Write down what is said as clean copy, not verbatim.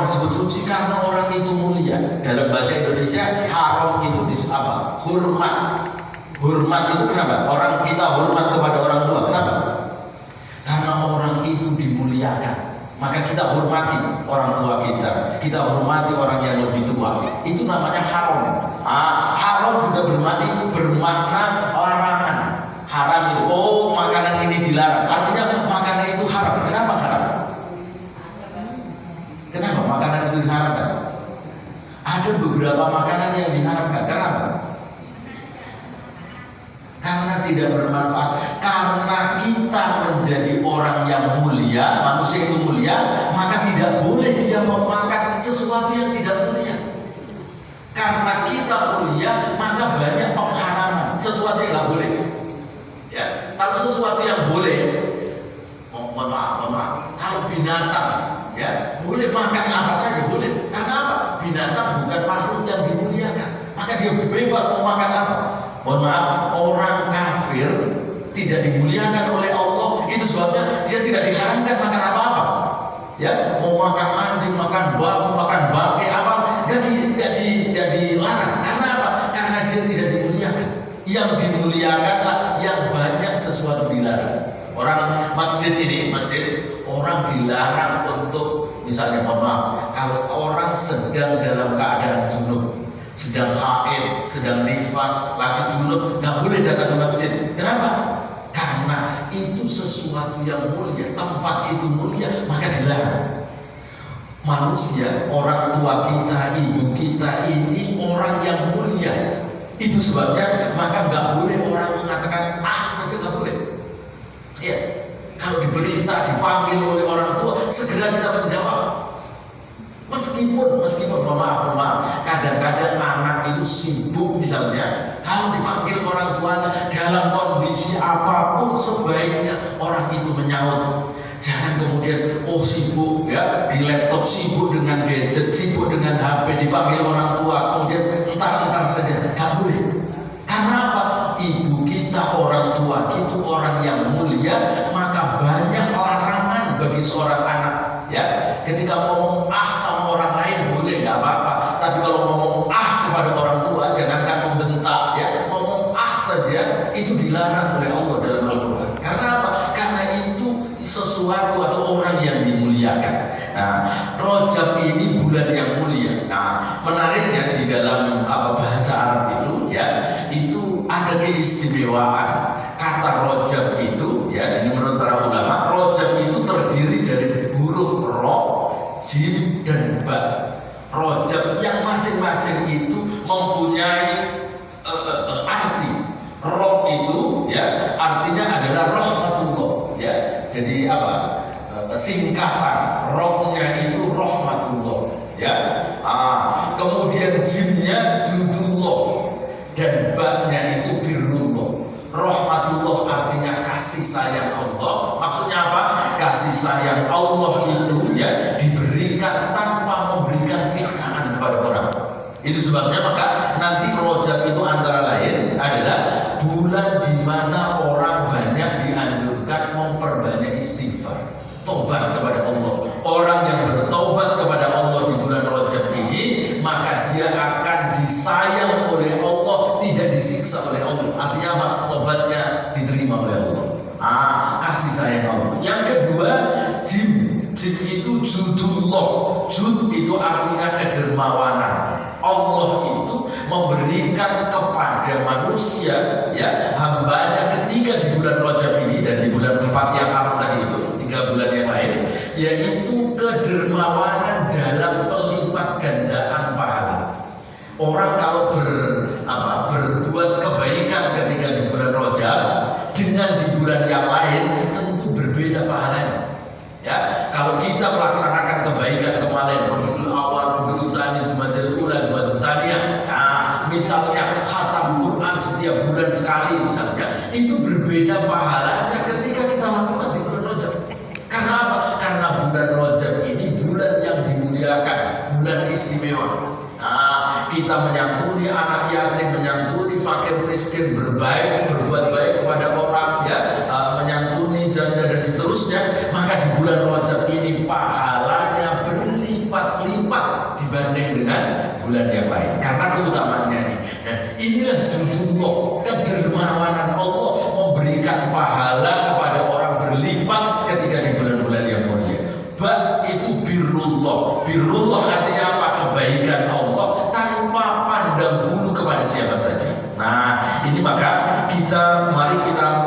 disebut suci karena orang itu mulia. Dalam bahasa Indonesia haram itu apa? Hormat. Hormat itu kenapa? Orang kita hormat kepada orang tua. Kenapa? Karena orang itu dimuliakan. Maka kita hormati orang tua kita. Kita hormati orang yang lebih tua. Itu namanya haram. Haram juga bermakna larangan. Haram itu, oh makanan ini dilarang. Artinya makanan itu haram. Kenapa haram? Kenapa makanan itu diharamkan? Ada beberapa makanan yang diharamkan. Kenapa? Karena tidak bermanfaat. Karena kita menjadi orang yang mulia, manusia itu mulia, maka tidak boleh dia memakan sesuatu yang tidak mulia. Karena kita mulia, maka banyak pengharaman. Sesuatu yang nggak boleh. Ya, kalau sesuatu yang boleh, mohon maaf. Kalau binatang, ya boleh makan apa saja boleh. Karena apa? Binatang bukan makhluk yang dimuliakan. Maka dia bebas mau makan apa. Mohon maaf, orang kafir tidak dimuliakan oleh Allah. Itu sebabnya dia tidak diharamkan makan apa-apa. Ya, mau makan anjing, makan babi, makan bangkai apa, tidak dilarang. Karena apa? Karena dia tidak dimuliakan. Yang dimuliakanlah yang banyak sesuatu dilarang. Orang masjid, orang dilarang untuk misalnya, mohon maaf, kalau orang sedang dalam keadaan junub, sedang haid, sedang nifas, lagi junub, nggak boleh datang ke masjid. Kenapa? Karena itu sesuatu yang mulia, tempat itu mulia, maka dilarang. Manusia, orang tua kita, ibu kita ini orang yang mulia. Itu sebabnya maka nggak boleh orang mengatakan saja nggak boleh. Ya, kalau diperintah, dipanggil oleh orang tua, segera kita menjawab. Meskipun mohon maaf, kadang-kadang anak itu sibuk misalnya, kalau dipanggil orang tuanya dalam kondisi apapun sebaiknya orang itu menyaut. Jangan kemudian sibuk ya di laptop, sibuk dengan gadget, sibuk dengan HP, dipanggil orang tua kemudian entar saja. Gak boleh. Karena apa? Ibu kita, orang tua kita orang yang mulia, maka banyak larangan bagi seorang anak. Ya, ketika ngomong sama orang lain boleh, nggak apa-apa. Tapi kalau ngomong kepada orang tua, jangankan membentak, ya, ngomong saja itu dilarang oleh Allah dalam Al-Quran. Karena apa? Karena itu sesuatu atau orang yang dimuliakan. Nah, Rajab ini bulan yang mulia. Nah, menariknya di dalam bahasa Arab itu, ya, itu ada keistimewaan. Kata Rajab itu, ya, ini menurut para ulama, Rajab itu terdiri dari huruf Ra, Jim, dan Ba. Rajab yang masing-masing itu mempunyai arti. Roh itu, ya, artinya adalah rahmatullah, ya. Jadi apa? Singkatan rohnya itu rahmatullah, ya. Kemudian jimnya judullah dan ba-nya itu birrullah. Rahmatullah artinya kasih sayang Allah. Maksudnya apa? Kasih sayang Allah itu, ya, diberikan tanpa memberikan siksaan kepada orang. Itu sebabnya maka nanti Rajab itu antara lain adalah bulan di mana orang banyak dianjurkan memperbanyak istighfar, tobat kepada Allah. Orang yang bertobat kepada Allah di bulan Rajab ini, maka dia akan disayang oleh Allah, tidak disiksa oleh Allah. Artinya apa? Tobatnya diterima oleh Allah. Kasih sayang Allah. Yang kedua, jim itu judullah. Jud itu artinya kedermawanan. Allah itu memberikan kepada manusia, ya, hambanya ketika di bulan Rajab ini dan di bulan 4 yang Arab tadi itu, 3 bulan yang lain, yaitu kedermawanan dalam pelipat gandaan pahala. Orang kalau berbuat kebaikan ketika di bulan Rajab dengan di bulan yang lain tentu berbeda pahalanya. Ya, kalau kita melaksanakan kebaikan kemarin, Rabiul Awal, Rabiul Tsani, Jumadil Ula, Jumadil Tsaniyah, misalnya khatam Quran setiap bulan sekali misalnya, itu berbeda pahalanya ketika kita lakukan di bulan Rajab. Karena apa? Karena bulan Rajab ini bulan yang dimuliakan, bulan istimewa. Kita menyantuni anak yatim, menyantuni fakir miskin, berbuat baik kepada orang, ya, menyantuni janda dan seterusnya. Maka di bulan Rajab ini pahalanya berlipat-lipat dibanding dengan bulan yang lain karena keutamaannya ini. Nah, inilah judullah, kedermawanan Allah memberikan pahala kepada orang berlipat ketika di bulan-bulan yang mulia. Itu birrullah. Birrullah artinya apa? Kebaikan Allah tanpa pandang bulu kepada siapa saja. Nah, ini maka mari kita